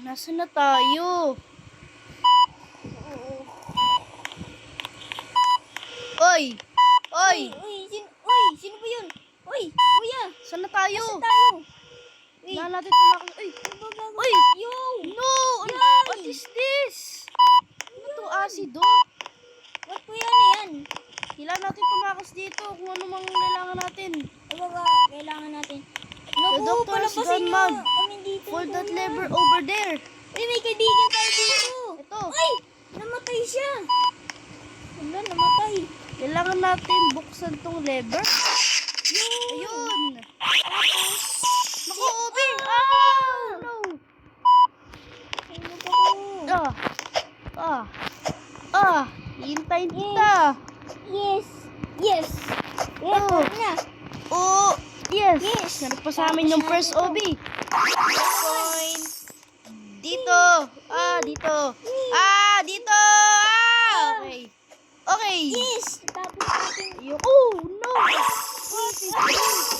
Nasaan na tayo? Oy! Oy! Sino ba yun? Uy, kuya! Saan na tayo? Saan tayo? Uy, Kailangan natin tumakbo. Uy! Uy! Yo! No! What is this? Ano to? Asido? What kuya na yan? Kailangan natin tumakas dito kung ano mang kailangan natin. Baka kailangan natin. The Naku, doctor has palabasin gone nyo mad kami dito. for that kuya. lever over there. Uy, may kaibigan tayo dito. Ito. Ay! Namatay siya. Wala, namatay. Kailangan natin buksan tong lever. Ayun. Naku, Obi! No! Ano pa ko? Hintayin kita. Yes. Yes. Yes, Oh. na. Oh, yes. Yes. Sarap pa sa amin yung first Obi. Point. Dito. Dito. Dito. Okay. Okay. Yes. Tapos natin. Oh, no. Saan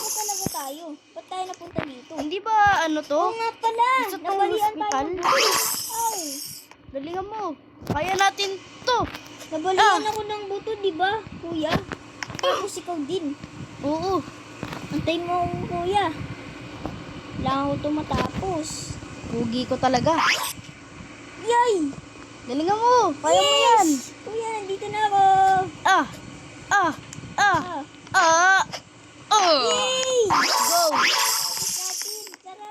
talaga tayo? Ba't tayo napunta dito? Hindi ba ano to? Oo nga pala. Isa tong Nabalian hospital. tayo. Ay. Galingan mo. Kaya natin to. Nabalian ako ng buto, di ba, kuya? Tapos ikaw din. Oo. Antay mo ako, kuya. Kailangan ko ito matapos. Pugi ko talaga. Yay! Galingan mo. Kaya mo yan. Kuya, nandito na ako. Yay! Go. Tapos natin. Tara.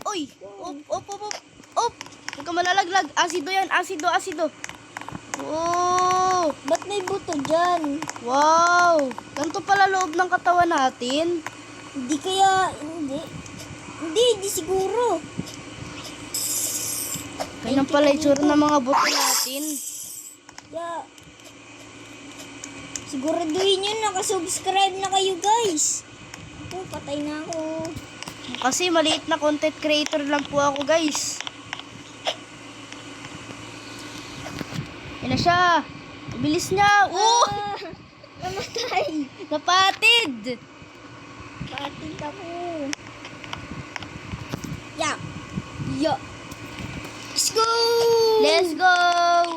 Uy. Op. Huwag ka malalaglag. Asido yan. Asido. Oh. Ba't may buto dyan? Wow. Ganito pala loob ng katawan natin. Hindi kaya, hindi siguro. Ganyan pala itsura ng mga buto natin. Yeah. Siguraduhin nyo, nakasubscribe na kayo, guys. Ako, patay na ako. Kasi maliit na content creator lang po ako, guys. Yan na siya. Bilis niya. Namatay. Napatid. Patid ako. Yeah. Yeah. Let's go! Let's go.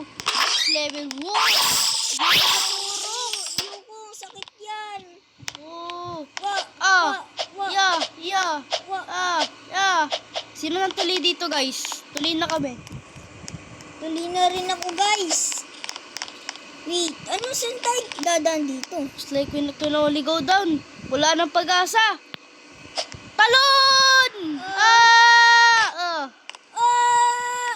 Next level. Wow. Ayoko, sakit yan. Oh. Wa. Yeah. Sino nang tuli dito, guys? Tuloy na kami. Tuloy na rin ako, guys. Wait, ano saan tayo dadaan dito? It's like when we go down. Wala nang pag-asa. Talon!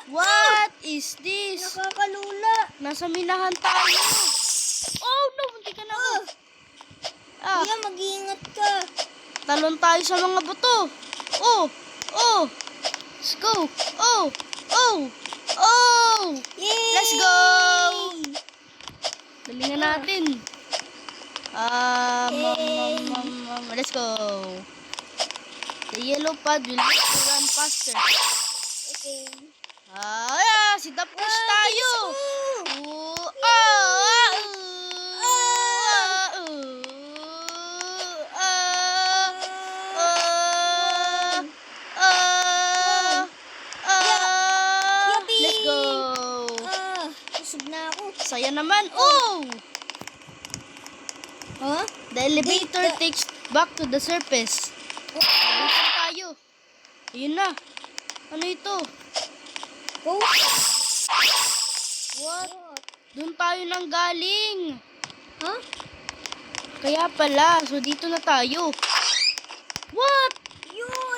What is this? Nakakalula. Nasa minahan tayo. Oh no, hindi ka na. Kuya, mag-iingat ka. Talon tayo sa mga buto. Let's go. Yay! Let's go. Galingan natin. Let's go. The yellow pad will make you run faster. Okay. Si Dapus tayo. Let's go. Busog na ako. Saya naman. Huh? The elevator takes back to the surface. Elevator tayo. Ayun na. Ano ito? Go. What? Doon tayo nang galing. Huh? Kaya pala. So dito na tayo. What?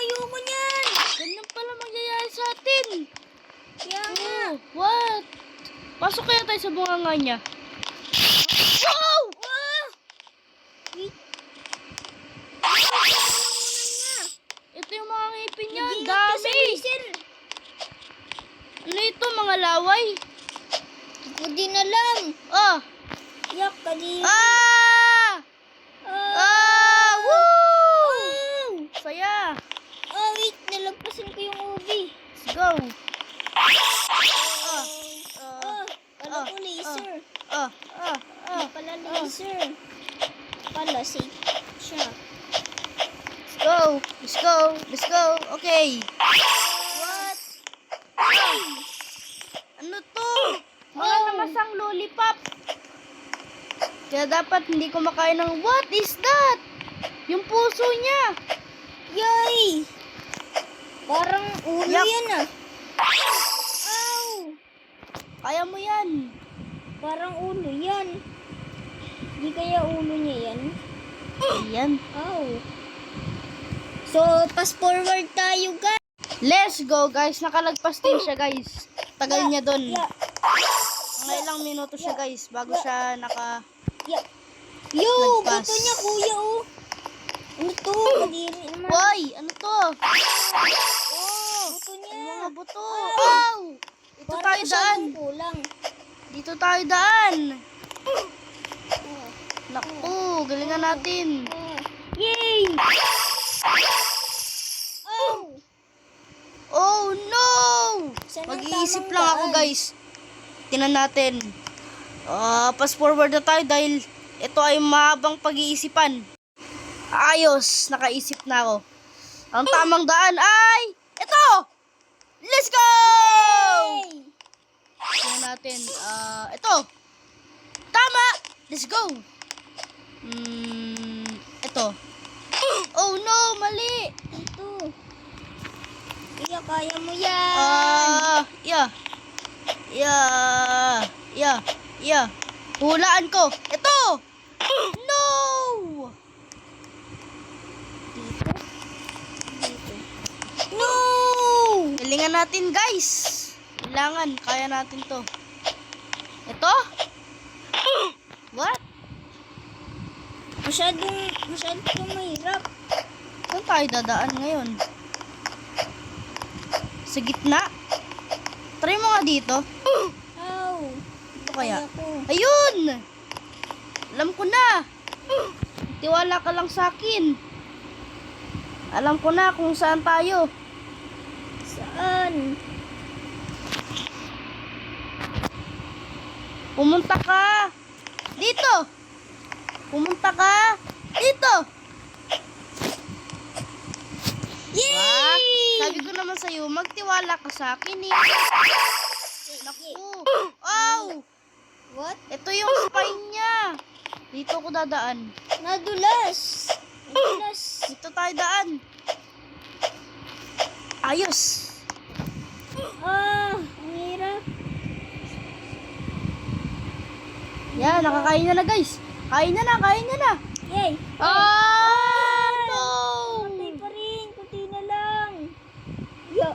Ayoko niyan. Ganyan pala mangyayari sa atin. Kaya nga. What? Pasok kaya tayo sa bunganga niya. Wow! Wait. Ito yung mga ngipin niya. Ang Mag-ingat ka sa dami. laser. Ano ito? Mga laway? Hindi ko din alam. Yak, kadiri. Woo! Saya. Wait. Nalagpasan ko yung ubi. Let's go. Kala ko laser. Ah. Pala laser. Pala safe siya. Let's go. Okay. Mga lamasang lollipop. Kaya dapat hindi kumakain ng what is that? Yung puso niya. Yay! Parang ulo Yak. yan ah. Ow! Kaya mo yan. Parang ulo yan. Di kaya ulo niya yan? Yan. Ow. So, fast forward tayo guys. Let's go guys. Nakalagpas din siya guys. Tagal niya doon. Yeah. Mga ilang minuto siya guys bago siya naka... Yeah. Yo, Nagpas. buto niya kuya oh. Ano to? Kadiri naman. Why? Ano to? Oh, buto niya. Mga buto. Wow! Dito Parang tayo daan. masyadong kulang. Dito tayo daan. Oh. Naku, galingan natin. Oh. Yay! Oh! Oh no! Saan ang Mag-iisip tamang lang ako daan? guys. Tinan natin. Fast forward na tayo dahil ito ay mahabang pag-iisipan. Ayos, nakaisip na ako. Ang tamang daan ay ito! Let's go! Yay! Tingnan natin. Ito. Tama! Let's go! Ito. Oh no, mali! Ito. Kuya, kaya mo yan. Yeah. Hulaan ko. Ito! No! Dito. Dito. No! Galingan natin, guys. Kailangan, kaya natin to. Ito? What? Masyadong mahirap. Saan tayo dadaan ngayon? Sa gitna? Try mo nga dito. Ow. Ito kaya? Ko. Ayun! Alam ko na. Tiwala ka lang sa akin. Alam ko na kung saan tayo. Saan? Pumunta ka. Dito. Pumunta ka. Dito. Yay! Sabi ko naman sa'yo, magtiwala ka sa akin eh. Naku. Oh! What? Ito yung spine niya. Dito ako dadaan. Nadulas. Nadulas. Dito tayo daan. Ayos. Ang hirap. Yan, nakakain na guys. Kain na. Yay! No! Patay pa rin. Kunti na lang. Ya,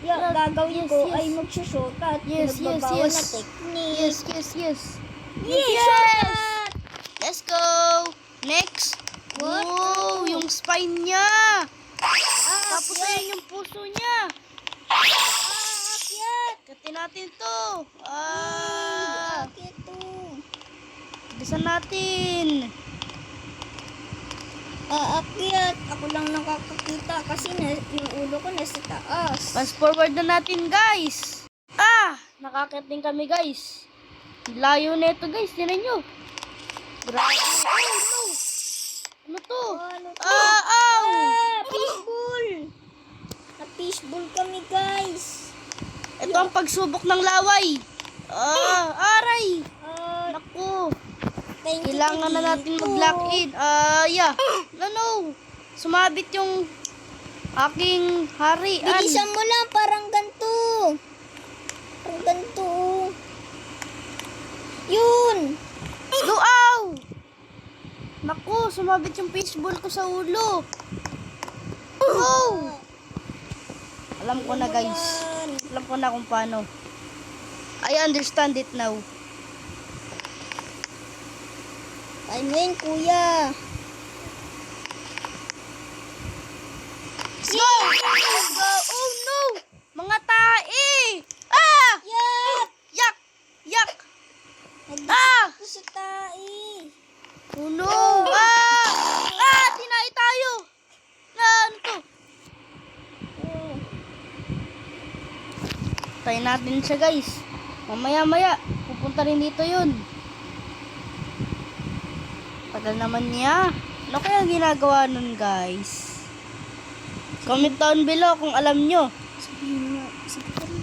Yes, gagawin yes, ko yes. ay magsushortcut. Yes. Nagbabawa na technique. Yes. Yes! Shortcut! Let's go. Next. What? Wow, yung spine niya. Tapos Akyat! ayun yung puso niya. Akyat! Katin natin to. Akyat to. Bilisan natin. Aakyat. Ako lang nakakakita kasi yung ulo ko nasa taas. Fast forward na natin, guys. Nakakit din kami, guys. Layo na ito, guys. Tinan nyo. Grabe. Oh, no. Ano to? Ano to? Ow! Fishbowl! Na-fishbowl kami, guys. Ito ang pagsubok ng laway. Aray. Naku. Thank you Kailangan na natin dito. mag-lock in. No. Sumabit yung aking harian. Bilisan mo lang, parang ganito. Parang ganito. Yun! Go, ow! Naku, sumabit yung fishbowl ko sa ulo. Oh! Alam ko na, guys. Alam ko na kung paano. I understand it now. Ay mo yun, kuya. Let's go! Let's go! Oh, no! Mga tae! Yak! Yak! Nagdikit ko sa tae. Oh, no! Tinay tayo! Ano to? Oh. Try natin siya, guys. Mamaya, pupunta rin dito yun. Tagal naman niya. Ano kaya ginagawa nun, guys? Comment down below kung alam nyo. Sabihin mo, sabi ko rin.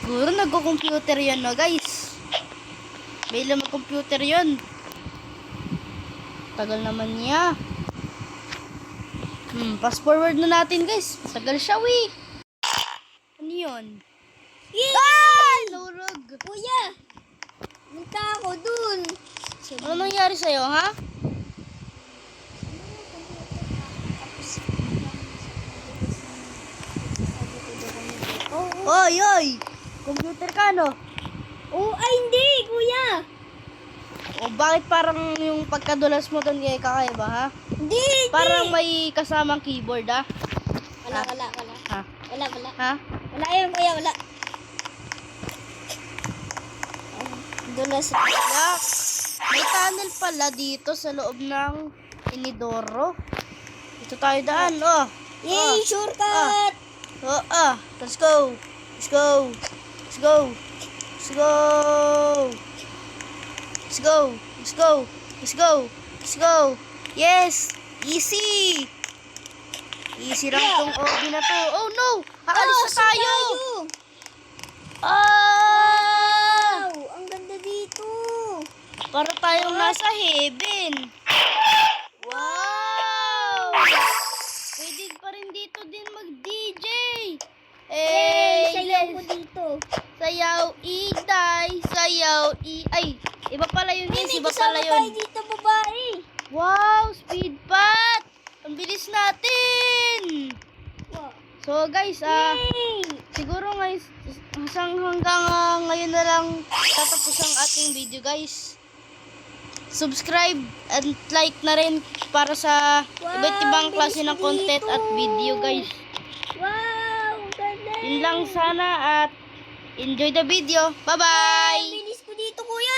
Siguro nagko-computer yan no guys. May lang computer yun. Tagal naman niya. Fast forward na natin guys. Tagal siya Ano yun? Yay! Ay! Nahurog. Kuya! Punta ako dun. Ano nangyari sa'yo ha? Oy, oy! Computer ka, no? Oh, ay hindi, kuya. O bakit parang yung pagkadulas mo doon kay kakaiba, ha? Hindi, Parang may kasamang keyboard, ha? Wala. Ha? Wala. Ha? Wala yun, kuya, wala. Dulas. Yak! May tunnel pala dito sa loob ng inidoro. Dito tayo daan, oh. Yay, shortcut! Let's go. Let's go. Let's go. Let's go. Let's go. Let's go. Let's go. Let's go. Yes. Easy. Easy lang tong OB na to. Oh no. Aalis na tayo. Ah! Wow, ang ganda dito. Para tayong nasa heaven. Wow! Pwede pa rin dito din mag-DJ. Hey, sayaw yes. ko dito. Sayaw, iday, sayaw, ay, iba pala yun, Hey, guys, may iba kasama pala tayo yun. dito, babae. Wow, speed pat! Ang bilis natin! Wow. So, guys, Yay! siguro guys, hanggang ngayon na lang tatapos ang ating video, guys. Subscribe and like na rin para sa Wow, iba't ibang klase bilis ng content dito. at video, guys. Wow, ang ganda. Yun lang sana at enjoy the video. Bye-bye! Bilis ko dito, kuya.